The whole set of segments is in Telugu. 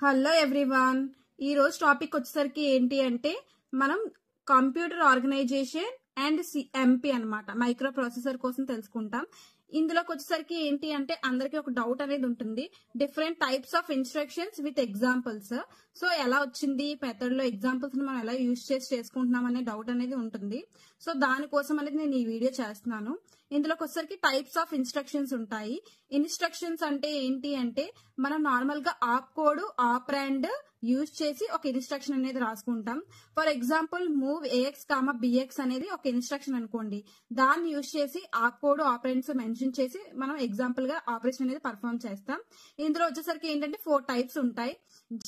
Hello everyone. ఈ రోజు టాపిక్ వచ్చేసరికి ఏంటి అంటే మనం కంప్యూటర్ ఆర్గనైజేషన్ అండ్ ఎంపీ అన్నమాట మైక్రో ప్రాసెసర్ కోసం తెలుసుకుంటాం. ఇందులోకి వచ్చేసరికి ఏంటి అంటే అందరికి ఒక డౌట్ అనేది ఉంటుంది, different types of instructions with examples. So ఎలా వచ్చింది మెథడ్ లో ఎగ్జాంపుల్స్ మనం ఎలా యూజ్ చేసి చేసుకుంటున్నాం అనే డౌట్ అనేది ఉంటుంది. సో దానికోసం అనేది నేను ఈ వీడియో చేస్తున్నాను. ఇందులోకి వచ్చేసరికి టైప్స్ ఆఫ్ ఇన్స్ట్రక్షన్స్ ఉంటాయి. ఇన్స్ట్రక్షన్స్ అంటే ఏంటి అంటే మనం నార్మల్ గా ఆప్ కోడ్ ఆపరాండ్ యూజ్ చేసి ఒక ఇన్స్ట్రక్షన్ అనేది రాసుకుంటాం. For example move AX comma BX అనేది ఒక ఇన్స్ట్రక్షన్ అనుకోండి. దాన్ని యూజ్ చేసి ఆప్ కోడ్ ఆపరెంట్స్ మెన్షన్ చేసి మనం ఎగ్జాంపుల్ గా ఆపరేషన్ అనేది పర్ఫామ్ చేస్తాం. ఇందులో వచ్చేసరికి ఏంటంటే 4 టైప్స్ ఉంటాయి.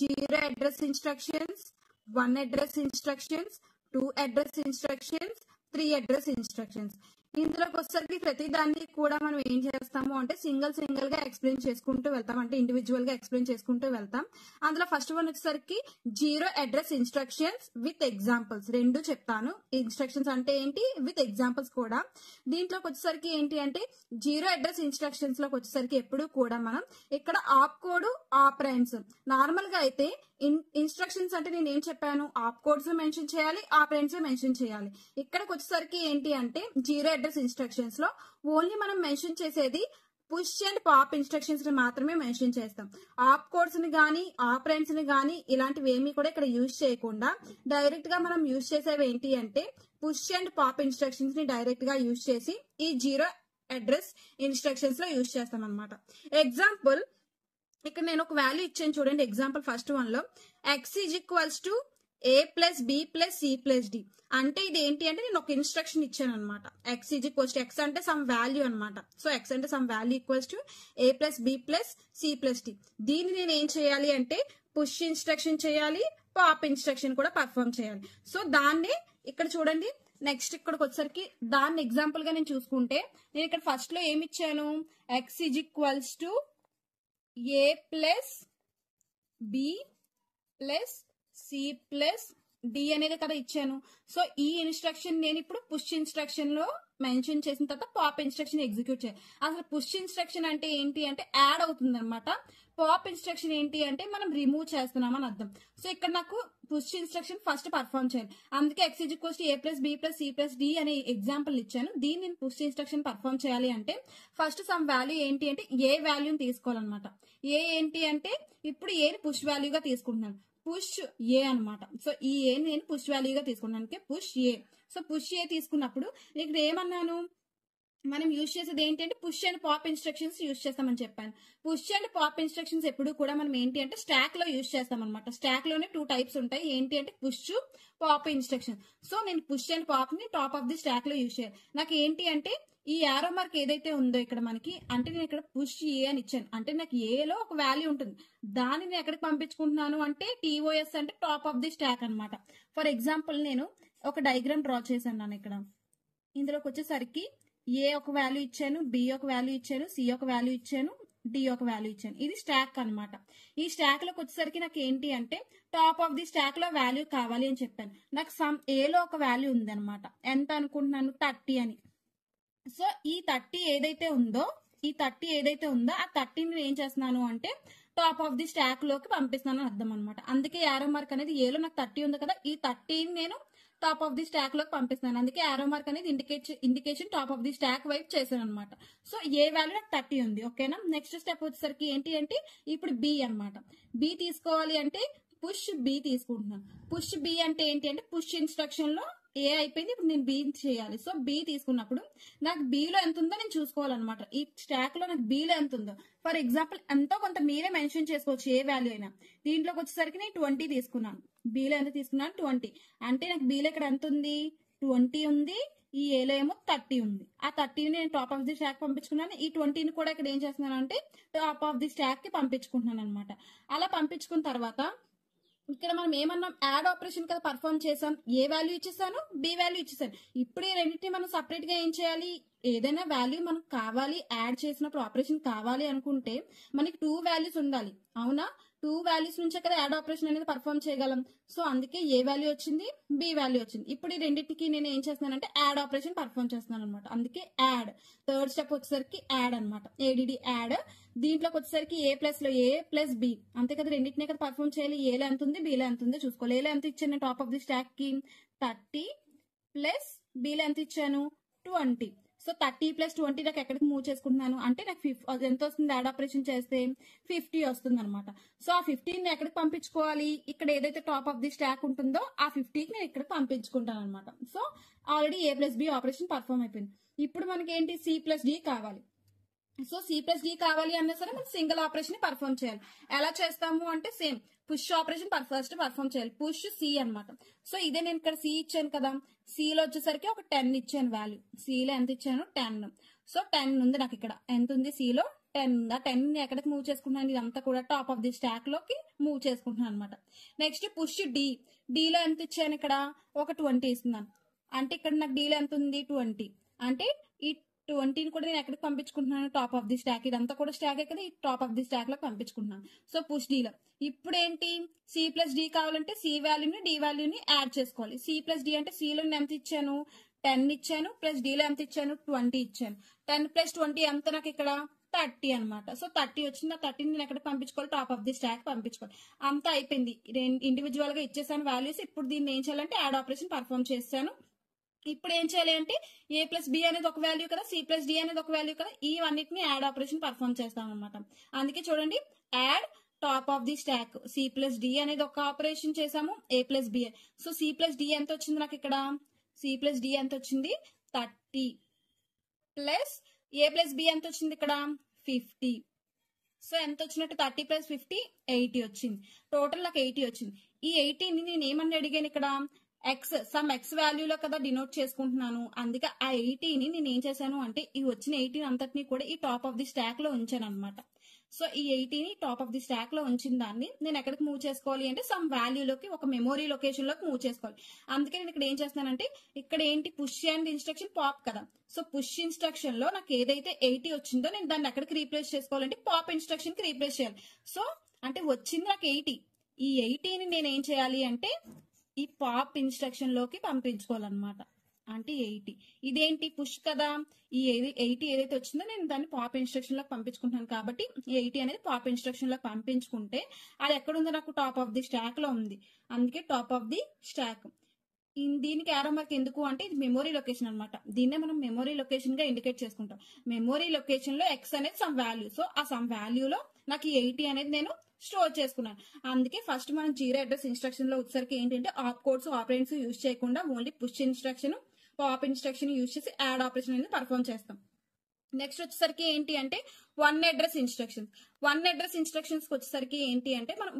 0 address instructions, 1 address instructions, 2 address instructions, 3 address instructions. ఇందులోకి వచ్చేసరికి ప్రతి దాన్ని కూడా మనం ఏం చేస్తాము అంటే సింగిల్ గా ఎక్స్ప్లెయిన్ చేసుకుంటూ వెళ్తాం, అంటే ఇండివిజువల్ గా ఎక్స్ప్లెయిన్ చేసుకుంటూ వెళ్తాం. అందులో ఫస్ట్ వన్ వచ్చేసరికి 0 అడ్రస్ ఇన్స్ట్రక్షన్స్ విత్ ఎగ్జాంపుల్స్. రెండు చెప్తాను, ఇన్స్ట్రక్షన్స్ అంటే ఏంటి విత్ ఎగ్జాంపుల్స్ కూడా. దీంట్లోకి వచ్చేసరికి ఏంటి అంటే 0 అడ్రస్ ఇన్స్ట్రక్షన్స్ లోకి వచ్చేసరికి ఎప్పుడు కూడా మనం ఇక్కడ ఆప్ కోడ్ ఆపరెంట్స్, నార్మల్ గా అయితే ఇన్స్ట్రక్షన్స్ అంటే నేను ఏం చెప్పాను, ఆప్ కోడ్స్ మెన్షన్ చేయాలి, ఆపరెంట్స్ మెన్షన్ చేయాలి. ఇక్కడికి వచ్చేసరికి ఏంటి అంటే 0 అడ్రస్ ఇన్స్ట్రక్షన్స్ లో ఓన్లీ మనం మెన్షన్ చేసేది పుష్ అండ్ పాప్ ఇన్స్ట్రక్షన్స్ ని మాత్రమే మెన్షన్ చేస్తాం. ఆప్ కోడ్స్ ని గానీ ఆపరెంట్స్ ని గానీ ఇలాంటివి ఏమీ కూడా ఇక్కడ యూజ్ చేయకుండా డైరెక్ట్ గా మనం యూజ్ చేసేవి ఏంటి అంటే పుష్ అండ్ పాప్ ఇన్స్ట్రక్షన్స్ ని డైరెక్ట్ గా యూజ్ చేసి ఈ 0 అడ్రస్ ఇన్స్ట్రక్షన్స్ లో యూజ్ చేస్తాం అనమాట. ఎగ్జాంపుల్ ఇక్కడ నేను ఒక వాల్యూ ఇచ్చాను చూడండి. ఎగ్జాంపుల్ ఫస్ట్ వన్ లో x is equals to a plus B plus C plus D అంటే ఇది ఏంటి అంటే నేను ఒక ఇన్స్ట్రక్షన్ ఇచ్చాను అనమాట. x is equals to x అంటే సమ్ వాల్యూ అనమాట. సో x అంటే some value equals to a plus B plus C plus D. దీన్ని నేను ఏం చేయాలి అంటే పుష్ ఇన్స్ట్రక్షన్ చేయాలి, పాప్ ఇన్స్ట్రక్షన్ కూడా పర్ఫామ్ చేయాలి. సో దాన్ని ఇక్కడ చూడండి. నెక్స్ట్ ఇక్కడికి వచ్చేసరికి దాన్ని ఎగ్జాంపుల్ గా నేను చూసుకుంటే నేను ఇక్కడ ఫస్ట్ లో ఏమి ఇచ్చాను, x is equals to a plus B plus C plus D అనేది కదా ఇచ్చాను. సో ఈ ఇన్స్ట్రక్షన్ నేను ఇప్పుడు పుష్ ఇన్స్ట్రక్షన్ లో మెన్షన్ చేసిన తర్వాత పాప్ ఇన్స్ట్రక్షన్ ఎగ్జిక్యూట్ చేయాలి. అసలు పుష్ ఇన్స్ట్రక్షన్ అంటే ఏంటి అంటే యాడ్ అవుతుంది అనమాట. పాప్ ఇన్స్ట్రక్షన్ ఏంటి అంటే మనం రిమూవ్ చేస్తున్నామని అర్థం. సో ఇక్కడ నాకు పుష్ ఇన్స్ట్రక్షన్ ఫస్ట్ పర్ఫామ్ చేయాలి. అందుకే x is equals to a plus B plus C plus D అనే ఎగ్జాంపుల్ ఇచ్చాను. దీన్ని నేను పుష్ ఇన్స్ట్రక్షన్ పర్ఫామ్ చేయాలి అంటే ఫస్ట్ సమ్ వాల్యూ ఏంటి అంటే ఏ వాల్యూని తీసుకోవాలన్నమాట. ఏ ఏంటి అంటే ఇప్పుడు ఏని పుష్ వాల్యూగా తీసుకుంటున్నాను, పుష్ ఏ అనమాట. సో ఈ ఏ నేను పుష్ వాల్యూగా తీసుకున్నాను, పుష్ ఏ. సో పుష్ ఏ తీసుకున్నప్పుడు ఇక్కడ ఏమన్నాను, మనం యూజ్ చేసేది ఏంటి అంటే push and pop instructions use చేస్తామని చెప్పాను. పుష్ అండ్ పాప్ ఇన్స్ట్రక్షన్స్ ఎప్పుడు కూడా మనం ఏంటి అంటే స్టాక్ లో యూజ్ చేస్తాం అనమాట. స్టాక్ లోనే 2 టైప్స్ ఉంటాయి, ఏంటి అంటే పుష్ పాప్ ఇన్స్ట్రక్షన్. సో నేను పుష్ అండ్ పాప్ ని టాప్ ఆఫ్ ది స్టాక్ లో యూజ్ చేయాలి. నాకు ఏంటి అంటే ఈ యారో మార్క్ ఏదైతే ఉందో ఇక్కడ మనకి, అంటే నేను ఇక్కడ పుష్ ఏ అని ఇచ్చాను, అంటే నాకు ఏలో ఒక వాల్యూ ఉంటుంది, దాన్ని నేను ఎక్కడికి పంపించుకుంటున్నాను అంటే టీఓఎస్ అంటే టాప్ ఆఫ్ ది స్టాక్ అనమాట. ఫర్ ఎగ్జాంపుల్ నేను ఒక డయాగ్రామ్ డ్రా చేశాను ఇక్కడ. ఇందులోకి వచ్చేసరికి ఏ ఒక వాల్యూ ఇచ్చాను, బి ఒక వాల్యూ ఇచ్చాను, సి ఒక వాల్యూ ఇచ్చాను, డి ఒక వాల్యూ ఇచ్చాను. ఇది స్టాక్ అనమాట. ఈ స్టాక్ లోకి వచ్చేసరికి నాకు ఏంటి అంటే టాప్ ఆఫ్ ది స్టాక్ లో వాల్యూ కావాలి అని చెప్పాను. నాకు సమ్ ఏలో ఒక వాల్యూ ఉంది అనమాట. ఎంత అనుకుంటున్నాను, 30 అని. సో ఈ 30 ఏదైతే ఉందో ఆ 30ని ఏం చేస్తున్నాను అంటే టాప్ ఆఫ్ ది స్టాక్ లోకి పంపిస్తున్నాను అర్థం అనమాట. అందుకే యారో మార్క్ అనేది ఏలో నాకు 30 ఉంది కదా, ఈ 30ని నేను టాప్ ఆఫ్ ది స్టాక్ లోకి పంపిస్తున్నాను. అందుకే యారో మార్క్ అనేది indication top of the stock వైపు చేశాను అనమాట. సో ఏ వాల్యూ నాకు 30 ఉంది, ఓకేనా. నెక్స్ట్ స్టెప్ వచ్చేసరికి ఏంటి అంటే ఇప్పుడు బి అనమాట. బి తీసుకోవాలి అంటే పుష్ బి తీసుకుంటున్నాను. పుష్ బి అంటే ఏంటి అంటే పుష్ ఇన్స్ట్రక్షన్ లో ఏ అయిపోయింది, ఇప్పుడు నేను బి చేయాలి. సో బి తీసుకున్నప్పుడు నాకు బిలో ఎంత ఉందో నేను చూసుకోవాలన్నమాట. ఈ స్టాక్ లో నాకు బిలో ఎంత ఉందో, ఫర్ ఎగ్జాంపుల్ ఎంతో కొంత మీరే మెన్షన్ చేసుకోవచ్చు ఏ వాల్యూ అయినా. దీంట్లోకి వచ్చేసరికి నేను 20 తీసుకున్నాను. బిలో ఎంత తీసుకున్నాను, 20. అంటే నాకు బిలో ఇక్కడ ఎంత ఉంది, 20 ఉంది. ఈ ఏలో ఏమో 30 ఉంది. ఆ 30ని నేను టాప్ ఆఫ్ ది స్టాక్ పంపించుకున్నాను. ఈ 20ని కూడా ఇక్కడ ఏం చేస్తున్నాను అంటే టాప్ ఆఫ్ ది స్టాక్ కి పంపించుకుంటున్నాను అనమాట. అలా పంపించుకున్న తర్వాత ఇక్కడ మనం ఏమన్నాం, యాడ్ ఆపరేషన్ కదా పర్ఫామ్ చేసాం. ఏ వాల్యూ ఇచ్చేసాను, బి వాల్యూ ఇచ్చేసాను. ఇప్పుడు ఈ రెండింటిని మనం సపరేట్ గా ఏం చేయాలి, ఏదైనా వాల్యూ మనకు కావాలి, యాడ్ చేసినప్పుడు ఆపరేషన్ కావాలి అనుకుంటే మనకి 2 వాల్యూస్ ఉండాలి, అవునా? 2 వాల్యూస్ నుంచే కదా యాడ్ ఆపరేషన్ అనేది పర్ఫామ్ చేయగలం. సో అందుకే ఏ వాల్యూ వచ్చింది, బి వాల్యూ వచ్చింది. ఇప్పుడు ఈ రెండింటికి నేను ఏం చేస్తున్నానంటే యాడ్ ఆపరేషన్ పర్ఫామ్ చేస్తున్నాను అనమాట. అందుకే యాడ్. థర్డ్ స్టెప్ వచ్చేసరికి యాడ్ అనమాట, ఏడిడి యాడ్. దీంట్లోకి వచ్చేసరికి ఏ ప్లస్ లో ఏ ప్లస్ బి, అంతే కదా, రెండింటినే కదా పర్ఫామ్ చేయాలి. ఏలో ఎంత ఉంది, బిలో ఎంత ఉందో చూసుకోవాలి. ఏలో ఎంత ఇచ్చాను టాప్ ఆఫ్ ది స్టాక్ కి 30 ప్లస్ బిలో ఎంత ఇచ్చాను 20. సో 30 ప్లస్ 20 నాకు ఎక్కడికి మూవ్ చేసుకుంటున్నాను అంటే నాకు ఎంత వస్తుంది యాడ్ ఆపరేషన్ చేస్తే 50 వస్తుంది అనమాట. సో ఆ 15 ఎక్కడికి పంపించుకోవాలి, ఇక్కడ ఏదైతే టాప్ ఆఫ్ ది స్టాక్ ఉంటుందో ఆ 50కి నేను ఇక్కడికి పంపించుకుంటాను అనమాట. So already A plus B operation perform అయిపోయింది. ఇప్పుడు మనకి ఏంటి, సి ప్లస్ డి కావాలి. సో సి ప్లస్ డి కావాలి అన్నా సరే మనం సింగిల్ ఆపరేషన్ పర్ఫామ్ చేయాలి. ఎలా చేస్తాము అంటే same push operation first perform చేయాలి. పుష్ సి అనమాట. సో ఇదే నేను ఇక్కడ సి ఇచ్చాను కదా, సిలో వచ్చేసరికి ఒక 10 ఇచ్చాను వాల్యూ. సిలో ఎంత ఇచ్చాను 10. సో 10 ఉంది నాకు ఇక్కడ. ఎంత ఉంది సిలో 10 ఉంది. ఆ 10 ని ఎక్కడికి మూవ్ చేసుకుంటున్నాను, ఇదంతా కూడా టాప్ ఆఫ్ ది స్టాక్ లోకి మూవ్ చేసుకుంటున్నాను అనమాట. Next push D. డిలో ఎంత ఇచ్చాను ఇక్కడ ఒక 20 ఇస్తున్నాను. అంటే ఇక్కడ నాకు డీలో ఎంత ఉంది 20. అంటే ఈ 20ని కూడా నేను ఎక్కడికి పంపించుకుంటున్నాను, టాప్ ఆఫ్ ది స్టాక్. ఇదంతా కూడా స్టాక్ కదా, ఈ టాప్ ఆఫ్ ది స్టాక్ లో పంపించుకుంటున్నాను. సో పుష్ డీలో ఇప్పుడు ఏంటి, సి ప్లస్ డి కావాలంటే సి వాల్యూని డి వాల్యూని యాడ్ చేసుకోవాలి. సి ప్లస్ డి అంటే సిలో ఎంత ఇచ్చాను 10 ఇచ్చాను, ప్లస్ డిలో ఎంత ఇచ్చాను 20 ఇచ్చాను. 10 ప్లస్ 20 ఎంత నాకు ఇక్కడ 30 అనమాట. సో 30 వచ్చింది. ఆ 30ని నేను ఎక్కడ పంపించుకోవాలి, టాప్ ఆఫ్ ది స్టాక్ పంపించుకోవాలి. అంతా అయిపోయింది, ఇండివిజువల్ గా ఇచ్చేసాను వాల్యూస్. ఇప్పుడు దీన్ని ఏం చేయాలంటే యాడ్ ఆపరేషన్ పర్ఫామ్ చేస్తాను. ఇప్పుడు ఏం చేయాలి అంటే ఏ ప్లస్ బి అనేది ఒక వాల్యూ కదా, సి ప్లస్ డి అనేది ఒక వాల్యూ కదా, ఈ అన్నిటిని యాడ్ ఆపరేషన్ పర్ఫామ్ చేస్తాం అనమాట. అందుకే చూడండి, add top of the stack C plus D అనేది ఒక ఆపరేషన్ చేసాము, A plus B. So C plus D ఎంత వచ్చింది నాకు ఇక్కడ, సి ప్లస్ డి ఎంత వచ్చింది 30 ప్లస్ ఏ ప్లస్ బి ఎంత వచ్చింది ఇక్కడ 50. సో ఎంత వచ్చినట్టు 30 ప్లస్ 50 80 వచ్చింది. టోటల్ నాకు 80 వచ్చింది. ఈ 80ని నేను ఏమని అడిగాను ఇక్కడ, ఎక్స్ సమ్ ఎక్స్ వాల్యూలో కదా డినోట్ చేసుకుంటున్నాను. అందుకే ఆ 80ని నేను ఏం చేశాను అంటే ఈ వచ్చిన 80 అంతటిని కూడా ఈ టాప్ ఆఫ్ ది స్టాక్ లో ఉంచాను అనమాట. సో ఈ 80ని టాప్ ఆఫ్ ది స్టాక్ లో ఉంచిన దాన్ని నేను ఎక్కడికి మూవ్ చేసుకోవాలి అంటే సమ్ వాల్యూలోకి, ఒక మెమొరీ లొకేషన్ లోకి మూవ్ చేసుకోవాలి. అందుకే నేను ఇక్కడ ఏం చేస్తానంటే ఇక్కడ ఏంటి పుష్ అండ్ ఇన్స్ట్రక్షన్ పాప్ కదా. సో పుష్ ఇన్స్ట్రక్షన్ లో నాకు ఏదైతే 80 వచ్చిందో నేను దాన్ని ఎక్కడికి రీప్లేస్ చేసుకోవాలంటే పాప్ ఇన్స్ట్రక్షన్ కి రీప్లేస్ చేయాలి. సో అంటే వచ్చింది నాకు 80. ఈ 80ని నేను ఏం చేయాలి అంటే ఈ పాప్ ఇన్స్ట్రక్షన్ లోకి పంపించుకోవాలన్నమాట. అంటే 80 ఇదేంటి పుష్ కదా, ఈ 80 ఏదైతే వచ్చిందో నేను దాన్ని పాప్ ఇన్స్ట్రక్షన్ లోకి పంపించుకుంటాను. కాబట్టి 80 అనేది పాప్ ఇన్స్ట్రక్షన్ లోకి పంపించుకుంటే అది ఎక్కడుందో నాకు టాప్ ఆఫ్ ది స్టాక్ లో ఉంది. అందుకే టాప్ ఆఫ్ ది స్టాక్. దీనికి యారో మార్క్ ఎందుకు అంటే ఇది మెమొరీ లొకేషన్ అనమాట. దీన్నే మనం మెమొరీ లొకేషన్ గా ఇండికేట్ చేసుకుంటాం. మెమొరీ లొకేషన్ లో ఎక్స్ అనేది సమ్ వాల్యూ. సో ఆ సమ్ వాల్యూలో నాకు ఈ 80 అనేది నేను స్టోర్ చేసుకున్నాను. అందుకే ఫస్ట్ మనం జీరో అడ్రస్ ఇన్స్ట్రక్షన్ లో వచ్చేసరికి ఏంటంటే ఆప్ కోడ్స్ ఆపరేషన్స్ యూజ్ చేయకుండా only push instruction pop instruction use చేసి యాడ్ ఆపరేషన్ అనేది పర్ఫామ్ చేస్తాం. నెక్స్ట్ వచ్చేసరికి ఏంటి అంటే one address instructions. One address instructions వచ్చేసరికి ఏంటి అంటే మనం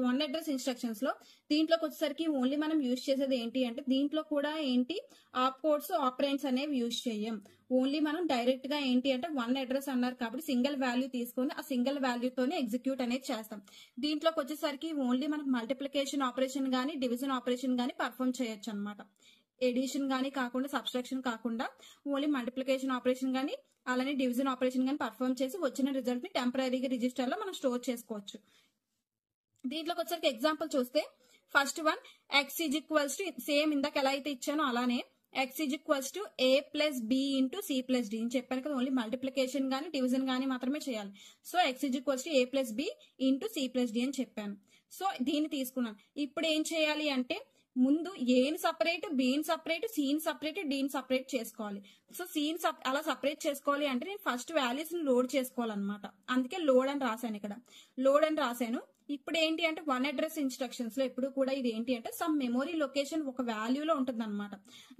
వన్ అడ్రస్ ఇన్స్ట్రక్షన్స్ లో దీంట్లోకి వచ్చేసరికి ఓన్లీ మనం యూజ్ చేసేది ఏంటి అంటే దీంట్లో కూడా ఏంటి ఆప్ కోడ్స్ ఆపరెంట్స్ అనేవి యూజ్ చేయం. ఓన్లీ మనం డైరెక్ట్ గా ఏంటి అంటే వన్ అడ్రస్ అన్నారు కాబట్టి సింగిల్ వాల్యూ తీసుకొని ఆ సింగిల్ వాల్యూతోనే ఎగ్జిక్యూట్ అనేది చేస్తాం. దీంట్లోకి వచ్చేసరికి ఓన్లీ మనం మల్టిప్లికేషన్ ఆపరేషన్ గానీ డివిజన్ ఆపరేషన్ గానీ పర్ఫామ్ చేయొచ్చు అనమాట. ఎడిషన్ గానీ కాకుండా సబ్స్ట్రాక్షన్ కాకుండా ఓన్లీ మల్టిప్లికేషన్ ఆపరేషన్ గానీ అలానే డివిజన్ ఆపరేషన్ గానీ పర్ఫామ్ చేసి వచ్చిన రిజల్ట్ ని టెంపరీగా రిజిస్టర్ లో మనం స్టోర్ చేసుకోవచ్చు. దీంట్లోకి వచ్చరికి ఎగ్జాంపుల్ చూస్తే first one X is equals to same ఇందాక ఎలా అయితే ఇచ్చానో అలానే X is equals to A plus B into C plus D అని చెప్పాను కదా. ఓన్లీ మల్టిప్లికేషన్ గానీ డివిజన్ గానీ మాత్రమే చేయాలి. So X is equals to A plus B into C plus D అని చెప్పాను. సో దీన్ని తీసుకున్నాను. ఇప్పుడు ఏం చేయాలి అంటే ముందు ఏని సపరేట్, బిని సపరేట్, సిని సపరేట్, డిని సపరేట్ చేసుకోవాలి. సో సిని అలా సపరేట్ చేసుకోవాలి అంటే నేను ఫస్ట్ వాల్యూస్ ని లోడ్ చేసుకోవాలన్నమాట. అందుకే లోడ్ అని రాశాను ఇక్కడ, లోడ్ అని రాశాను. ఇప్పుడు ఏంటి అంటే వన్ అడ్రస్ ఇన్స్ట్రక్షన్స్ లో ఎప్పుడు కూడా ఇది ఏంటి అంటే సమ్ మెమొరీ లొకేషన్ ఒక వాల్యూలో ఉంటుంది అనమాట.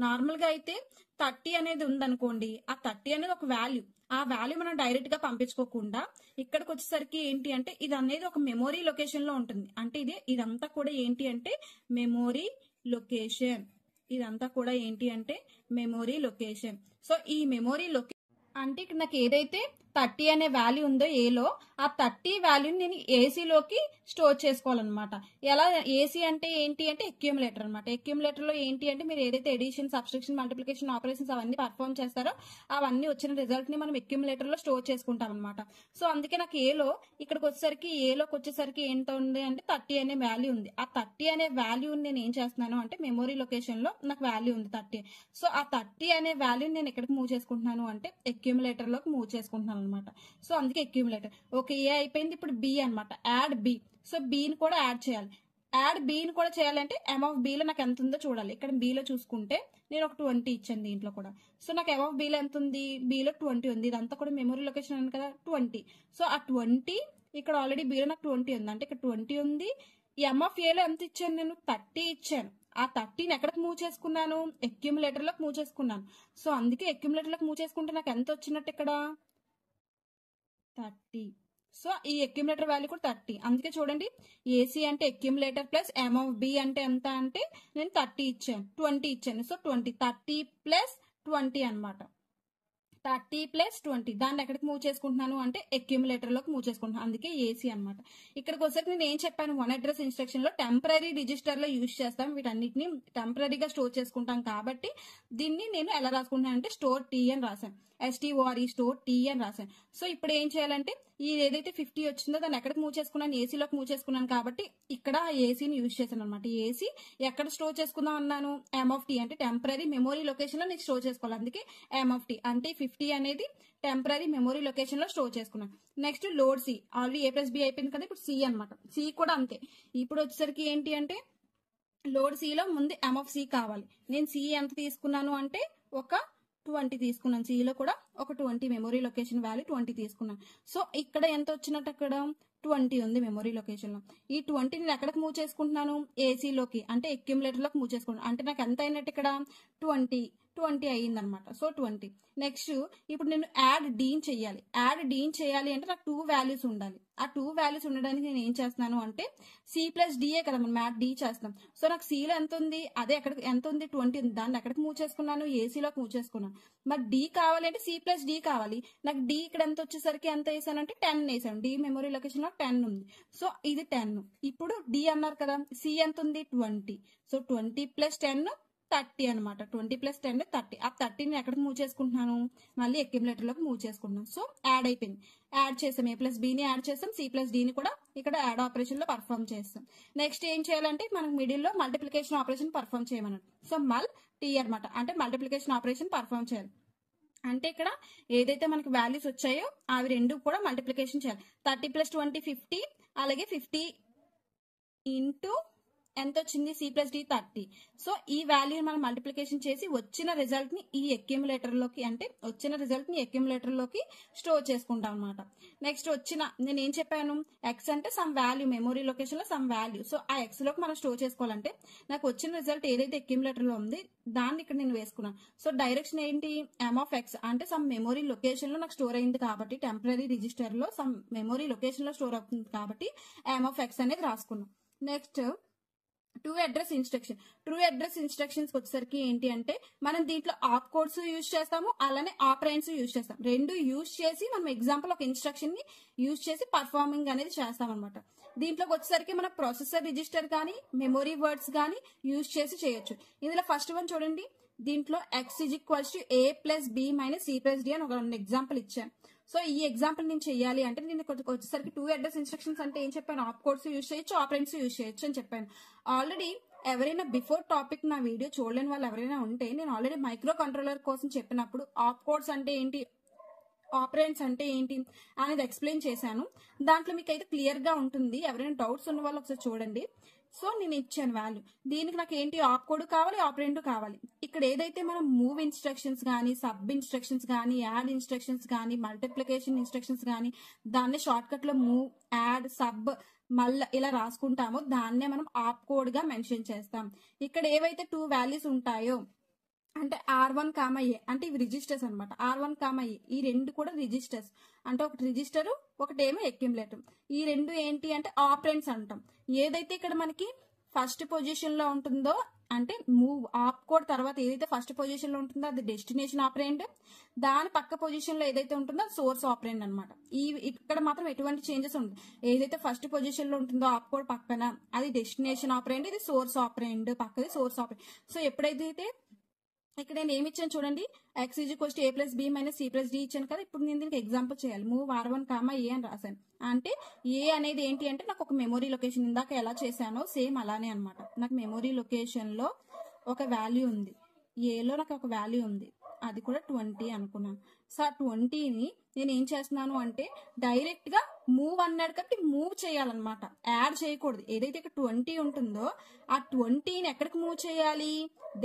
నార్మల్ గా అయితే 30 అనేది ఉందనుకోండి, ఆ 30 అనేది ఒక వాల్యూ. ఆ వాల్యూ మనం డైరెక్ట్ గా పంపించుకోకుండా ఇక్కడికి వచ్చేసరికి ఏంటి అంటే ఇది అనేది ఒక మెమొరీ లొకేషన్ లో ఉంటుంది. అంటే ఇదంతా కూడా ఏంటి అంటే మెమొరీ లొకేషన్. ఇదంతా కూడా ఏంటి అంటే మెమొరీ లొకేషన్. సో ఈ మెమొరీ లొకేషన్ అంటే ఇక్కడ నాకు ఏదైతే 30 అనే వాల్యూ ఉందో ఏలో, ఆ 30 వాల్యూని నేను ఏసీలోకి స్టోర్ చేసుకోవాలన్నమాట. ఎలా? ఏసీ అంటే ఏంటి అంటే అక్యూములేటర్ అనమాట. అక్యూములేటర్లో ఏంటి అంటే మీరు ఏదైతే ఎడిషన్, సబ్స్ట్రాక్షన్, మల్టిప్లికేషన్ ఆపరేషన్స్ అవన్నీ పర్ఫామ్ చేస్తారో అవన్నీ వచ్చిన రిజల్ట్ ని మనం అక్యూములేటర్లో స్టోర్ చేసుకుంటాం అనమాట. సో అందుకే నాకు ఏలో ఇక్కడికి వచ్చేసరికి ఏలోకి వచ్చేసరికి ఏంటో ఉంది అంటే 30 అనే వాల్యూ ఉంది. ఆ 30 అనే వాల్యూని నేను ఏం చేస్తున్నాను అంటే మెమొరీ లొకేషన్ లో నాకు వాల్యూ ఉంది 30. సో ఆ 30 అనే వాల్యూని నేను ఎక్కడికి మూవ్ చేసుకుంటున్నాను అంటే అక్యూములేటర్ లోకి మూవ్ చేసుకుంటున్నాను అనమాట. సో అందుకే అక్యూములేటర్. ఓకే, ఏ అయిపోయింది. ఇప్పుడు బి అనమాట. Add B. సో బిని కూడా యాడ్ చేయాలి. యాడ్ బిని కూడా చేయాలంటే ఎమ్ ఆఫ్ బిలో నాకు ఎంత ఉందో చూడాలి. ఇక్కడ బిలో చూసుకుంటే నేను ఒక 20 ఇచ్చాను దీంట్లో కూడా. సో నాకు ఎమ్ ఆఫ్ బిలో ఎంత ఉంది? బిలో 20 ఉంది. ఇదంతా కూడా మెమొరీ లొకేషన్ ఉంది కదా 20. సో ఆ 20 ఇక్కడ ఆల్రెడీ బిలో నాకు 20 ఉంది, అంటే ఇక్కడ 20 ఉంది. ఎమ్ ఆఫ్ ఏలో ఎంత ఇచ్చాను? నేను 30 ఇచ్చాను. ఆ 30ని ఎక్కడికి మూవ్ చేసుకున్నాను? అక్యూములేటర్ లోకి మూవ్ చేసుకున్నాను. సో అందుకే అక్యూములేటర్ లోకి మూవ్ చేసుకుంటే నాకు ఎంత వచ్చినట్టు ఇక్కడ 30. సో ఈ అక్యూములేటర్ వాల్యూ కూడా 30. అందుకే చూడండి, ఏసీ అంటే accumulator plus M of B అంటే ఎంత అంటే నేను 30 ఇచ్చాను, 20 ఇచ్చాను. సో 30 ప్లస్ 20 అనమాట. 30 ప్లస్ 20 దాన్ని ఎక్కడికి మూవ్ చేసుకుంటున్నాను అంటే అక్యూములేటర్ లోకి మూవ్ చేసుకుంటున్నాను. అందుకే ఏసీ అనమాట. ఇక్కడికి వచ్చేసరికి నేను ఏం చెప్పాను? వన్ అడ్రస్ ఇన్స్ట్రక్షన్ లో టెంపరీ రిజిస్టర్ లో యూజ్ చేస్తాం. వీటన్నిటిని టెంపరీగా స్టోర్ చేసుకుంటాం కాబట్టి దీన్ని నేను ఎలా రాసుకుంటాను అంటే స్టోర్ టీ అని రాశాను. STORE స్టోర్ టీ అని రాశాను. సో ఇప్పుడు ఏం చేయాలంటే ఈ ఏదైతే 50 వచ్చిందో దాన్ని ఎక్కడికి మూవ్ చేసుకున్నాను? ఏసీలోకి మూవ్ చేసుకున్నాను కాబట్టి ఇక్కడ ఏసీని యూజ్ చేశాను అనమాట. ఏసీ ఎక్కడ స్టోర్ చేసుకుందాం అన్నాను? ఎమ్ ఆఫ్ టీ అంటే టెంపరీ మెమొరీ లొకేషన్ లో నేను స్టోర్ చేసుకోవాలి. అందుకే ఎమ్ ఆఫ్ టీ అంటే 50 అనేది టెంపరీ మెమొరీ లొకేషన్ లో స్టోర్ చేసుకున్నాను. Next load C. Already A plus B అయిపోయింది కదా, ఇప్పుడు సి అనమాట. సి కూడా అంతే. ఇప్పుడు వచ్చేసరికి ఏంటి అంటే లోడ్ సిలో ముందు ఎమ్ ఆఫ్ సి కావాలి. నేను సి ఎంత తీసుకున్నాను అంటే ఒక 20 తీసుకున్నాను. సిలో కూడా ఒక 20 మెమొరీ లొకేషన్ వాల్యూ 20 తీసుకున్నాను. సో ఇక్కడ ఎంత వచ్చినట్టు? అక్కడ 20 ఉంది మెమొరీ లొకేషన్ లో. ఈ 20 నేను ఎక్కడికి మూవ్ చేసుకుంటున్నాను? ఏసీలోకి అంటే అక్యూములేటర్ లోకి మూవ్ చేసుకుంటాను. అంటే నాకు ఎంత అయినట్టు ఇక్కడ 20 అయ్యిందనమాట. సో 20. నెక్స్ట్ ఇప్పుడు నేను యాడ్ డీన్ చెయ్యాలి. యాడ్ డీన్ చేయాలి అంటే నాకు 2 వాల్యూస్ ఉండాలి. ఆ 2 వాల్యూస్ ఉండడానికి నేను ఏం చేస్తున్నాను అంటే సి ప్లస్ డిఏ కదా మనం యాడ్ డి చేస్తాం. సో నాకు సిలో ఎంత ఉంది? అదే ఎక్కడికి ఎంత ఉంది? 20 ఉంది. దాన్ని ఎక్కడికి మూవ్ చేసుకున్నాను? ఏసీలోకి మూవ్ చేసుకున్నాను. మరి డి కావాలి అంటే సి ప్లస్ డి కావాలి. నాకు డి ఇక్కడ ఎంత వచ్చేసరికి ఎంత వేసాను అంటే 10 వేసాను. డి మెమొరీ లొకేషన్ లో 10 ఉంది. సో ఇది 10. ఇప్పుడు డి అన్నారు కదా, సి ఎంత ఉంది? 20. సో 20 ప్లస్ 10 30 అనమాట. 20 ప్లస్ 10 30. ఆ 30ని ఎక్కడికి మూవ్ చేసుకుంటున్నాను? మళ్ళీ అక్యూములేటర్ లోకి మూవ్ చేసుకుంటున్నాను. సో యాడ్ అయిపోయింది. యాడ్ చేసాం. ఏ ప్లస్ బిని యాడ్ చేసాం. సి ప్లస్ డిని కూడా ఇక్కడ యాడ్ ఆపరేషన్ లో పర్ఫామ్ చేస్తాం. నెక్స్ట్ ఏం చేయాలంటే మనకు మిడిల్ లో మల్టిప్లికేషన్ ఆపరేషన్ పర్ఫామ్ చేయమన్నాడు. సో మల్ టీ అనమాట. అంటే మల్టిప్లికేషన్ ఆపరేషన్ పర్ఫామ్ చేయాలి. అంటే ఇక్కడ ఏదైతే మనకి వాల్యూస్ వచ్చాయో అవి రెండు కూడా మల్టిప్లికేషన్ చేయాలి. 30 ప్లస్ 20 50. అలాగే 50 ఇంటూ ఎంత వచ్చింది? C plus D 30. సో ఈ వాల్యూని మనం మల్టిప్లికేషన్ చేసి వచ్చిన రిజల్ట్ ని ఈ అక్యూములేటర్ లోకి అంటే వచ్చిన రిజల్ట్ ని అక్యూములేటర్ లోకి స్టోర్ చేసుకుంటాం అనమాట. నెక్స్ట్ వచ్చిన నేను ఏం చెప్పాను? ఎక్స్ అంటే సమ్ వాల్యూ మెమొరీ లొకేషన్ లో సమ్ వాల్యూ. సో ఆ ఎక్స్ లోకి మనం స్టోర్ చేసుకోవాలంటే నాకు వచ్చిన రిజల్ట్ ఏదైతే అక్యూములేటర్ లో ఉంది దాన్ని ఇక్కడ నేను వేసుకున్నాను. సో డైరెక్షన్ ఏంటి? ఎమ్ ఆఫ్ ఎక్స్ అంటే సమ్ మెమొరీ లొకేషన్ లో నాకు స్టోర్ అయింది కాబట్టి టెంపరీ రిజిస్టర్ లో సమ్ మెమొరీ లొకేషన్ లో స్టోర్ అవుతుంది కాబట్టి ఎమ్ ఆఫ్ ఎక్స్ అనేది రాసుకున్నాం. Next true address instruction. True address instructions వచ్చేసరికి ఏంటి అంటే మనం దీంట్లో ఆప్ కోడ్స్ యూజ్ చేస్తాము, అలానే ఆపరెంట్స్ యూజ్ చేస్తాం. రెండు యూజ్ చేసి మనం ఎగ్జాంపుల్ ఒక ఇన్స్ట్రక్షన్ ని యూజ్ చేసి పర్ఫార్మింగ్ అనేది చేస్తాం అనమాట. దీంట్లోకి వచ్చేసరికి మన ప్రాసెసర్ రిజిస్టర్ కానీ మెమొరీ వర్డ్స్ కానీ యూజ్ చేసి చేయొచ్చు. ఇందులో ఫస్ట్ వన్ చూడండి. దీంట్లో X is equals to A plus B minus C plus D అని ఒక ఎగ్జాంపుల్ ఇచ్చాను. సో ఈ ఎగ్జాంపుల్ నేను చేయాలి అంటే నేను వచ్చేసరికి టూ అడ్రస్ ఇన్స్ట్రక్షన్స్ అంటే ఏం చెప్పాను? ఆప్ కోడ్స్ యూజ్ చేయొచ్చు, ఆపరెంట్స్ యూజ్ చేయొచ్చు అని చెప్పాను. ఆల్రెడీ ఎవరైనా బిఫోర్ టాపిక్ నా వీడియో చూడలేని వాళ్ళు ఎవరైనా ఉంటే నేను ఆల్రెడీ మైక్రో కంట్రోలర్ కోసం చెప్పినప్పుడు ఆప్ కోడ్స్ అంటే ఏంటి, ఆపరెంట్స్ అంటే ఏంటి అనేది ఎక్స్ప్లెయిన్ చేశాను. దాంట్లో మీకు అయితే క్లియర్ గా ఉంటుంది. ఎవరైనా డౌట్స్ ఉన్న వాళ్ళు ఒకసారి చూడండి. సో నేను ఇచ్చాను వాల్యూ. దీనికి నాకు ఏంటి? ఆప్ కోడ్ కావాలి, ఆపరెంట్ కావాలి. ఇక్కడ ఏదైతే మనం మూవ్ ఇన్స్ట్రక్షన్స్ కానీ, సబ్ ఇన్స్ట్రక్షన్స్ కానీ, యాడ్ ఇన్స్ట్రక్షన్స్ కానీ, మల్టిప్లికేషన్ ఇన్స్ట్రక్షన్స్ కానీ దాన్ని షార్ట్ కట్ లో మూవ్, యాడ్, సబ్ మళ్ళీ ఇలా రాసుకుంటామో దాన్నే మనం ఆప్ కోడ్ గా మెన్షన్ చేస్తాం. ఇక్కడ ఏవైతే 2 వాల్యూస్ ఉంటాయో అంటే R1, A అంటే ఇవి రిజిస్టర్స్ అనమాట. R1, A ఈ రెండు కూడా రిజిస్టర్స్. అంటే ఒకటి రిజిస్టర్, ఒకటేమో అక్యుములేటర్. ఈ రెండు ఏంటి అంటే ఆపరెంట్స్ అంటాం. ఏదైతే ఇక్కడ మనకి ఫస్ట్ పొజిషన్ లో ఉంటుందో అంటే మూవ్ ఆప్ కోడ్ తర్వాత ఏదైతే ఫస్ట్ పొజిషన్ లో ఉంటుందో అది డెస్టినేషన్ ఆపరెండ్, దాని పక్క పొజిషన్ లో ఏదైతే ఉంటుందో అది సోర్స్ ఆపరెండ్ అనమాట. ఇక్కడ మాత్రం ఎటువంటి చేంజెస్ ఉండదు. ఏదైతే ఫస్ట్ పొజిషన్ లో ఉంటుందో ఆప్ కోడ్ పక్కన అది డెస్టినేషన్ ఆపరెండ్, ఇది సోర్స్ ఆపరెండ్, పక్కది సోర్స్ ఆపరెండ్. సో ఎప్పుడైతే ఇక్కడ నేను ఏమి ఇచ్చాను చూడండి, x is A plus B minus C plus D ఇచ్చాను కదా. ఇప్పుడు నేను దీనికి ఎగ్జాంపుల్ చేయాలి. మూవ్ R1 కామా ఏ అని రాశాను. అంటే ఏ అనేది ఏంటి అంటే నాకు ఒక మెమొరీ లొకేషన్, ఇందాక ఎలా చేశానో సేమ్ అలానే అనమాట. నాకు మెమొరీ లొకేషన్ లో ఒక వాల్యూ ఉంది, ఏలో నాకు ఒక వాల్యూ ఉంది, అది కూడా 20 అనుకున్నాను. సో ఆ 20ని నేను ఏం చేస్తున్నాను అంటే డైరెక్ట్ గా మూవ్ అన్నాడు కాబట్టి మూవ్ చేయాలన్నమాట, యాడ్ చేయకూడదు. ఏదైతే ఇక్కడ 20 ఉంటుందో ఆ 20ని ఎక్కడికి మూవ్ చేయాలి,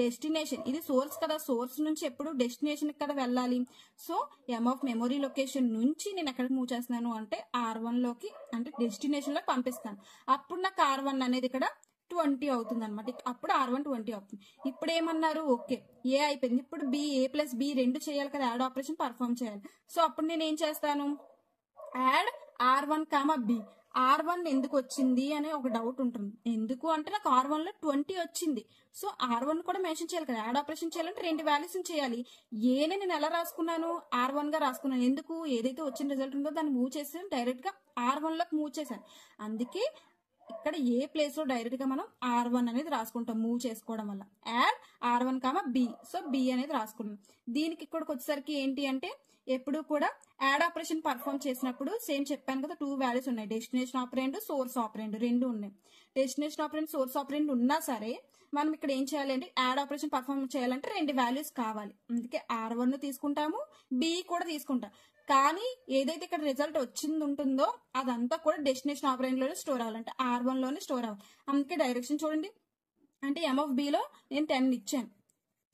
డెస్టినేషన్. ఇది సోర్స్ కదా, సోర్స్ నుంచి ఎప్పుడు డెస్టినేషన్ కదా వెళ్ళాలి. So M of memory location నుంచి నేను ఎక్కడికి మూవ్ చేస్తున్నాను అంటే R1 లోకి, అంటే డెస్టినేషన్ లోకి పంపిస్తాను. అప్పుడు నాకు R1 అనేది ఇక్కడ 20 అవుతుంది అనమాట. అప్పుడు R1 20 అవుతుంది. ఇప్పుడు ఏమన్నారు, ఓకే ఏ అయిపోయింది, ఇప్పుడు బి, ఏ ప్లస్ బి రెండు చేయాలి కదా, యాడ్ ఆపరేషన్ పర్ఫామ్ చేయాలి. సో అప్పుడు నేను ఏం చేస్తాను, add R1 comma B. R1 ఎందుకు వచ్చింది అనే ఒక డౌట్ ఉంటుంది. ఎందుకు అంటే నాకు R1 లో 20 వచ్చింది. సో R1 కూడా మెన్షన్ చేయాలి కదా, యాడ్ ఆపరేషన్ చేయాలంటే రెండు వాల్యూస్ చేయాలి. ఏనే నేను ఎలా రాసుకున్నాను, R1 గా రాసుకున్నాను. ఎందుకు, ఏదైతే వచ్చిన రిజల్ట్ ఉందో దాన్ని మూవ్ చేసాను, డైరెక్ట్ గా R1 లోకి మూవ్ చేశాను. అందుకే ఇక్కడ ఏ ప్లేస్ లో డైరెక్ట్ గా మనం R1 అనేది రాసుకుంటాం మూవ్ చేసుకోవడం వల్ల. Add R1 comma B. So B అనేది రాసుకున్నాం. దీనికి ఇక్కడికి వచ్చేసరికి ఏంటి అంటే ఎప్పుడు కూడా యాడ్ ఆపరేషన్ పర్ఫామ్ చేసినప్పుడు సేమ్ చెప్పాను కదా, 2 వాల్యూస్ ఉన్నాయి, డెస్టినేషన్ ఆపరెండ్, సోర్స్ ఆపరెండ్ రెండు ఉన్నాయి. డెస్టినేషన్ ఆపరెండ్, సోర్స్ ఆపరెండ్ ఉన్నా సరే మనం ఇక్కడ ఏం చేయాలి అంటే యాడ్ ఆపరేషన్ పర్ఫామ్ చేయాలంటే రెండు వాల్యూస్ కావాలి. అందుకే R1 తీసుకుంటాము, బి కూడా తీసుకుంటాం. కానీ ఏదైతే ఇక్కడ రిజల్ట్ వచ్చింది ఉంటుందో అదంతా కూడా డెస్టినేషన్ ఆపరెండ్ లోనే స్టోర్ అవ్వాలంటే R1 లోనే స్టోర్ అవ్వాలి. అందుకే డైరెక్షన్ చూడండి, అంటే ఎమ్ ఆఫ్ బి లో నేను 10 ఇచ్చాను.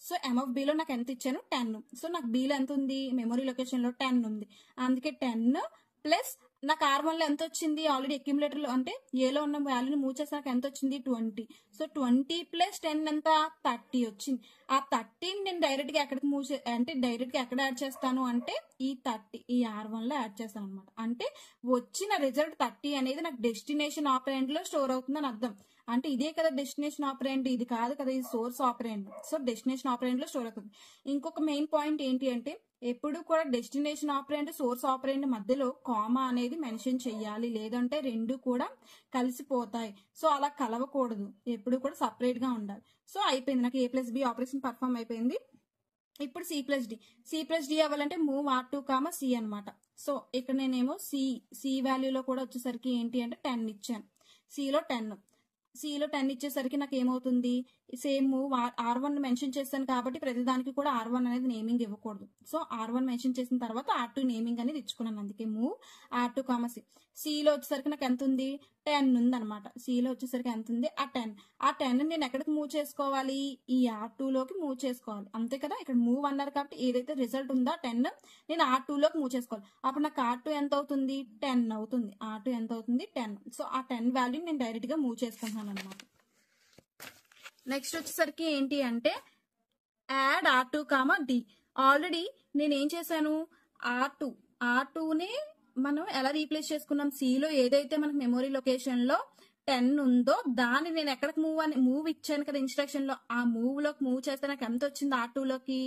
సో ఎమ్ ఆఫ్ బి లో నాకు ఎంత ఇచ్చాను, 10. సో నాకు బి లో ఎంత ఉంది, మెమొరీ లొకేషన్ లో 10 ఉంది. అందుకే 10 ప్లస్ నాకు R1 లో ఎంత వచ్చింది, ఆల్రెడీ అక్యుములేటర్ లో అంటే ఏలో ఉన్న వాల్యూని మూవ్ చేసి నాకు ఎంత వచ్చింది, 20. సో 20 ప్లస్ 10 ఎంత, 30 వచ్చింది. ఆ 30ని నేను డైరెక్ట్ గా ఎక్కడికి మూవ్ అంటే డైరెక్ట్ గా ఎక్కడ యాడ్ చేస్తాను అంటే ఈ 30 ఈ R1 లో యాడ్ చేస్తాను అనమాట. అంటే వచ్చిన రిజల్ట్ 30 అనేది నాకు డెస్టినేషన్ ఆపరెండ్ లో స్టోర్ అవుతుందని అర్థం. అంటే ఇదే కదా డెస్టినేషన్ ఆపరెండ్, ఇది కాదు కదా, ఇది సోర్స్ ఆపరెండ్. సో డెస్టినేషన్ ఆపరెండ్ లో స్టోర్ అవుతుంది. ఇంకొక మెయిన్ పాయింట్ ఏంటి అంటే ఎప్పుడు కూడా డెస్టినేషన్ ఆపరెండ్, సోర్స్ ఆపరెండ్ మధ్యలో కామా అనేది మెన్షన్ చెయ్యాలి, లేదంటే రెండు కూడా కలిసిపోతాయి. సో అలా కలవకూడదు, ఎప్పుడు కూడా సపరేట్ గా ఉండాలి. సో అయిపోయింది, నాకు A plus B operation perform అయిపోయింది. ఇప్పుడు C plus D. C plus D అవ్వాలంటే మూవ్ R2 కామా సి అనమాట. సో ఇక్కడ నేనేమో సి వాల్యూలో కూడా వచ్చేసరికి ఏంటి అంటే 10 ఇచ్చాను. సిలో 10 ఇచ్చేసరికి నాకు ఏమవుతుంది, సేమ్ R1 మెన్షన్ చేస్తాను కాబట్టి ప్రతిదానికి కూడా R1 అనేది నేమింగ్ ఇవ్వకూడదు. సో R1 మెన్షన్ చేసిన తర్వాత R2 నేమింగ్ అనేది ఇచ్చుకున్నాను. అందుకే మూవ్ R2 కామా సి. సిలో వచ్చేసరికి నాకు ఎంత ఉంది, 10 ఉంది అనమాట. సిలో వచ్చేసరికి ఎంత ఉంది, ఆ 10 నేను ఎక్కడికి మూవ్ చేసుకోవాలి, ఈ R2 లోకి మూవ్ చేసుకోవాలి. అంతే కదా, ఇక్కడ మూవ్ అన్నారు కాబట్టి ఏదైతే రిజల్ట్ ఉందో 10 నేను R2 లోకి మూవ్ చేసుకోవాలి. అప్పుడు నాకు R2 ఎంత అవుతుంది, 10 అవుతుంది. R2 ఎంత అవుతుంది, 10. సో ఆ 10 వాల్యూని నేను డైరెక్ట్ గా మూవ్ చేసుకుంటున్నాను అనమాట. నెక్స్ట్ వచ్చేసరికి ఏంటి అంటే add R2 comma D. Already నేను ఏం చేశాను, R2ని మనం ఎలా రీప్లేస్ చేసుకున్నాం, సిలో ఏదైతే మనకు మెమొరీ లొకేషన్ లో 10 ఉందో దాన్ని నేను ఎక్కడికి మూవ్ ఇచ్చాను కదా ఇన్స్ట్రక్షన్ లో, ఆ మూవ్ లోకి మూవ్ చేస్తే నాకు ఎంత వచ్చింది, R2 లోకి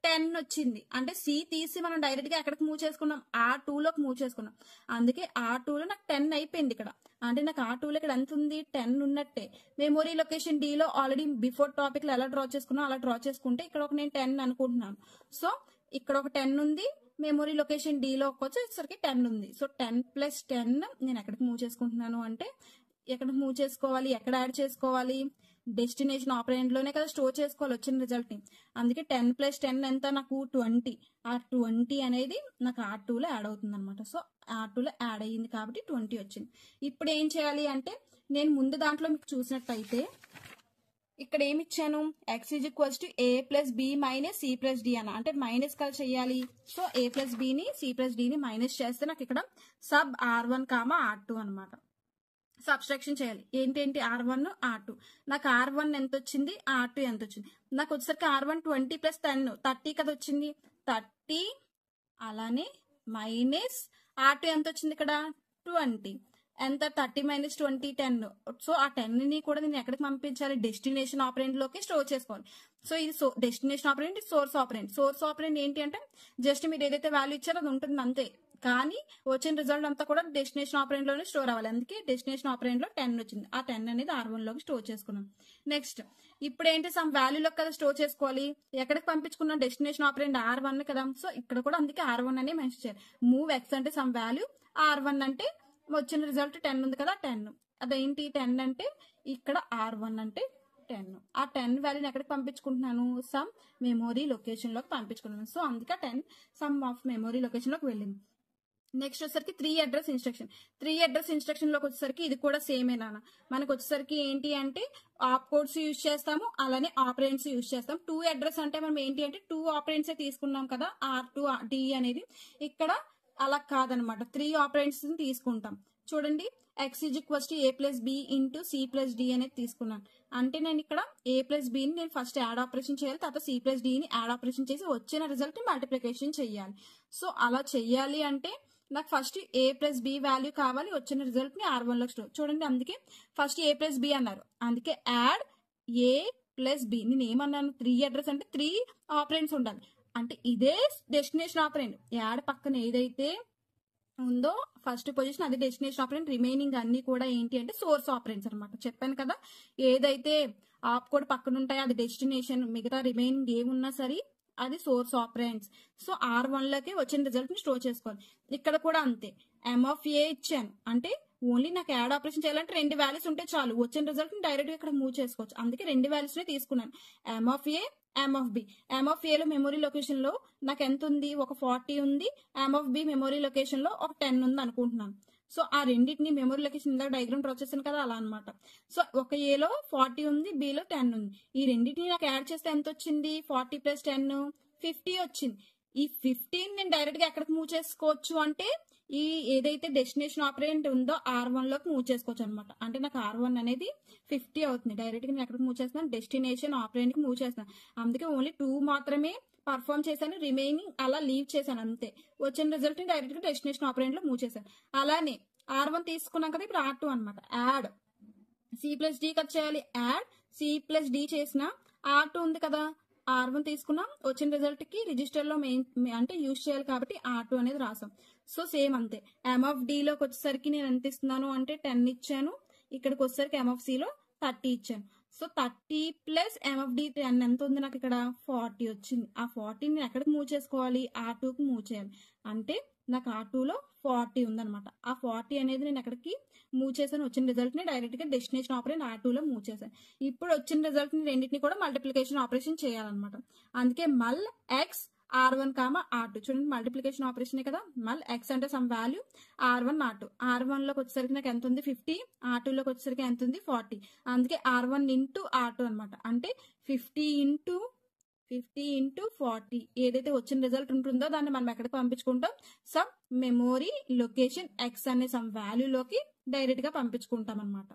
10 వచ్చింది. అంటే సి తీసి మనం డైరెక్ట్ గా ఎక్కడికి మూవ్ చేసుకున్నాం, R2 లోకి మూవ్ చేసుకున్నాం. అందుకే R2 లో నాకు 10 అయిపోయింది ఇక్కడ. అంటే నాకు R2 లో ఇక్కడ ఎంత ఉంది, 10 ఉన్నట్టే. మెమొరీ లొకేషన్ డి లో ఆల్రెడీ బిఫోర్ టాపిక్ లో ఎలా డ్రా చేసుకున్నా అలా డ్రా చేసుకుంటే ఇక్కడ ఒక నేను 10 అనుకుంటున్నాను. సో ఇక్కడ ఒక 10 ఉంది, మెమొరీ లొకేషన్ డి లో వచ్చేసరికి 10 ఉంది. సో 10 ప్లస్ 10 నేను ఎక్కడికి మూవ్ చేసుకుంటున్నాను అంటే ఎక్కడికి మూవ్ చేసుకోవాలి, ఎక్కడ యాడ్ చేసుకోవాలి, డెస్టినేషన్ ఆపరెండ్ లోనే కదా స్టోర్ చేసుకోవాలి వచ్చిన రిజల్ట్ ని. అందుకే 10 ప్లస్ 10 ఎంత, నాకు 20. ఆ 20 అనేది నాకు R2 లో యాడ్ అవుతుంది అనమాట. సో R2 లో యాడ్ అయ్యింది కాబట్టి 20 వచ్చింది. ఇప్పుడు ఏం చేయాలి అంటే నేను ముందు దాంట్లో మీకు చూసినట్టయితే ఇక్కడ ఏమి ఇచ్చాను, x is equals to A plus B minus C plus D అన్న, అంటే మైనస్ కదా చెయ్యాలి. సో ఏ ప్లస్ బిని సి ప్లస్ డిని మైనస్ చేస్తే నాకు ఇక్కడ సబ్ R1 కామా R2 అనమాట. సబ్స్ట్రాక్షన్ చేయాలి. ఏంటేంటి, R1 R2. నాకు R1 ఎంత వచ్చింది, R2 ఎంత వచ్చింది. నాకు వచ్చేసరికి R1 20 ప్లస్ 10 30 కదా వచ్చింది, 30 అలానే మైనస్ R2 ఎంత వచ్చింది ఇక్కడ 20. ఎంత 30 - 20 10. సో ఆ 10 ని కూడా నేను ఎక్కడికి పంపించాలి, డెస్టినేషన్ ఆపరెంట్ లోకి స్టోర్ చేసుకోవాలి. సో ఇది destination operant, source operant. Source operant ఏంటి అంటే జస్ట్ మీరు ఏదైతే వాల్యూ ఇచ్చారో అది ఉంటుంది అంతే, కానీ వచ్చిన రిజల్ట్ అంతా కూడా డెస్టినేషన్ ఆపరెంట్ లోనే స్టోర్ అవ్వాలి. అందుకే డెస్టినేషన్ ఆపరెంట్ లో 10 వచ్చింది. ఆ 10 అనేది R1 లోకి స్టోర్ చేసుకున్నాం. నెక్స్ట్ ఇప్పుడు ఏంటి, సమ్ వాల్యూలోకి కదా స్టోర్ చేసుకోవాలి. ఎక్కడికి పంపించుకున్నాం, డెస్టినేషన్ ఆపరెంట్ R1 కదా. సో ఇక్కడ కూడా అందుకే R1 అనే మెన్షన్ చేయాలి. మూవ్ ఎక్స్ అంటే సమ్ వాల్యూ, R1 అంటే వచ్చిన రిజల్ట్ 10 ఉంది కదా 10. అదేంటి 10 అంటే ఇక్కడ R1 అంటే 10. ఆ 10 వాల్యూని ఎక్కడికి పంపించుకుంటున్నాను, సమ్ మెమొరీ లొకేషన్ లోకి పంపించుకున్నాను. సో అందుకే 10 సమ్ ఆఫ్ మెమొరీ లొకేషన్ లోకి వెళ్ళింది. నెక్స్ట్ వచ్చేసరికి 3 అడ్రస్ ఇన్స్ట్రక్షన్. 3 అడ్రస్ ఇన్స్ట్రక్షన్ లోకి వచ్చేసరికి ఇది కూడా సేమేనా, మనకు వచ్చేసరికి ఏంటి అంటే ఆప్ కోడ్స్ యూజ్ చేస్తాము, అలానే ఆపరెంట్స్ యూజ్ చేస్తాం. 2 అడ్రస్ అంటే మనం ఏంటి అంటే 2 ఆపరెంట్స్ తీసుకున్నాం కదా, R2 D అనేది. ఇక్కడ అలా కాదనమాట, 3 ఆపరెంట్స్ తీసుకుంటాం. చూడండి, x = a + b × c + d అనేది తీసుకున్నాను. అంటే నేను ఇక్కడ a + b ని నేను ఫస్ట్ యాడ్ ఆపరేషన్ చేయాలి, తర్వాత c + d ని యాడ్ ఆపరేషన్ చేసి వచ్చిన రిజల్ట్ ని మల్టిప్లికేషన్ చేయాలి. సో అలా చెయ్యాలి అంటే నాకు ఫస్ట్ a + b వాల్యూ కావాలి, వచ్చిన రిజల్ట్ ని R1 లోకి స్టోర్. చూడండి, అందుకే ఫస్ట్ a + b అన్నారు, అందుకే యాడ్ a + b. నేను ఏమన్నాను, 3 అడ్రస్ అంటే 3 ఆపరెంట్స్ ఉండాలి. అంటే ఇదే డెస్టినేషన్ ఆపరెంట్, యాడ్ పక్కన ఏదైతే ఉందో ఫస్ట్ పొజిషన్ అది డెస్టినేషన్ ఆపరెంట్, రిమైనింగ్ అన్ని కూడా ఏంటి అంటే సోర్స్ ఆపరెంట్స్ అనమాట. చెప్పాను కదా, ఏదైతే ఆప్ కోడ్ పక్కన ఉంటాయో అది డెస్టినేషన్, మిగతా రిమైనింగ్ ఏమున్నా సరే అది సోర్స్ ఆపరెంట్స్. సో R1 లోకి వచ్చిన రిజల్ట్ ని స్టోర్ చేసుకోవాలి. ఇక్కడ కూడా అంతే, m(a) ఇచ్చాను అంటే ఓన్లీ నాకు యాడ్ ఆపరేషన్ చేయాలంటే 2 వాల్యూస్ ఉంటే చాలు, వచ్చిన రిజల్ట్ ని డైరెక్ట్ గా ఇక్కడ మూవ్ చేసుకోవచ్చు. అందుకే 2 వాల్యూస్ నే తీసుకున్నాను, m(a), m(b). m(a) లో మెమొరీ లొకేషన్ లో నాకు ఎంత ఉంది, ఒక 40 ఉంది. m(b) మెమొరీ లొకేషన్ లో ఒక 10 ఉంది అనుకుంటున్నాను. సో ఆ రెండింటిని మెమొరీ లొకేషన్ ఇందాక డయాగ్రామ్ డ్రా చేశాను కదా, అలా అనమాట. సో ఒక ఏలో 40 ఉంది, బిలో 10 ఉంది. ఈ రెండింటిని నాకు యాడ్ చేస్తే ఎంత వచ్చింది, 40 + 10 50 వచ్చింది. ఈ 15 నేను డైరెక్ట్ గా ఎక్కడికి మూవ్ చేసుకోవచ్చు అంటే ఈ ఏదైతే డెస్టినేషన్ ఆపరెంట్ ఉందో R1 లోకి మూవ్ చేసుకోవచ్చు అనమాట. అంటే నాకు R1 అనేది 50 అవుతుంది. డైరెక్ట్ గా నేను ఎక్కడికి మూవ్ చేస్తున్నాను, డెస్టినేషన్ ఆపరెంట్ కి మూవ్ చేస్తున్నాను. అందుకే ఓన్లీ 2 మాత్రమే పర్ఫామ్ చేశాను, రిమైనింగ్ అలా లీవ్ చేశాను అంతే. వచ్చిన రిజల్ట్ ని డైరెక్ట్ గా డెస్టినేషన్ ఆపరెంట్ లో మూవ్ చేశాను. అలానే R1 తీసుకున్నాం కదా, ఇప్పుడు R2 అనమాట. యాడ్ c + d కట్ చేయాలి, యాడ్ c + d చేసిన R2 ఉంది కదా, R1 తీసుకున్నాం, వచ్చిన రిజల్ట్ కి రిజిస్టర్ లో అంటే యూజ్ చేయాలి కాబట్టి R2 అనేది రాసాం. సో సేమ్ అంతే. m(d) లోకి వచ్చేసరికి నేను ఎంత ఇస్తున్నాను అంటే 10 ఇచ్చాను, ఇక్కడికి వచ్చేసరికి m(c) లో 30 ఇచ్చాను. సో 30 + m(d) 10 ఎంత ఉంది నాకు ఇక్కడ, 40 వచ్చింది. ఆ 40 నేను ఎక్కడికి మూవ్ చేసుకోవాలి, R2 కి మూవ్ చేయాలి. అంటే నాకు R2 లో 40 ఉందనమాట. ఆ 40 అనేది నేను ఎక్కడికి మూవ్ చేశాను, వచ్చిన రిజల్ట్ ని డైరెక్ట్ గా డెస్టినేషన్ ఆపరెంట్ R2 లో మూవ్ చేశాను. ఇప్పుడు వచ్చిన రిజల్ట్ ని రెండింటిని కూడా మల్టిప్లికేషన్ ఆపరేషన్ చేయాలన్నమాట. అందుకే మల్ x R1, R2. చూడండి, మల్టిప్లికేషన్ ఆపరేషన్ కదా. మల్ x అంటే some value, R1, R2. R1 లోకి వచ్చేసరికి నాకు ఎంత ఉంది, 50. R2 లోకి వచ్చేసరికి ఎంత ఉంది, 40. అందుకే R1 × R2 అనమాట. అంటే 50 × 40 ఏదైతే వచ్చిన రిజల్ట్ ఉంటుందో దాన్ని మనం ఎక్కడికి పంపించుకుంటాం, సమ్ మెమొరీ లొకేషన్ x అనే సమ్ వాల్యూలోకి డైరెక్ట్ గా పంపించుకుంటాం అనమాట.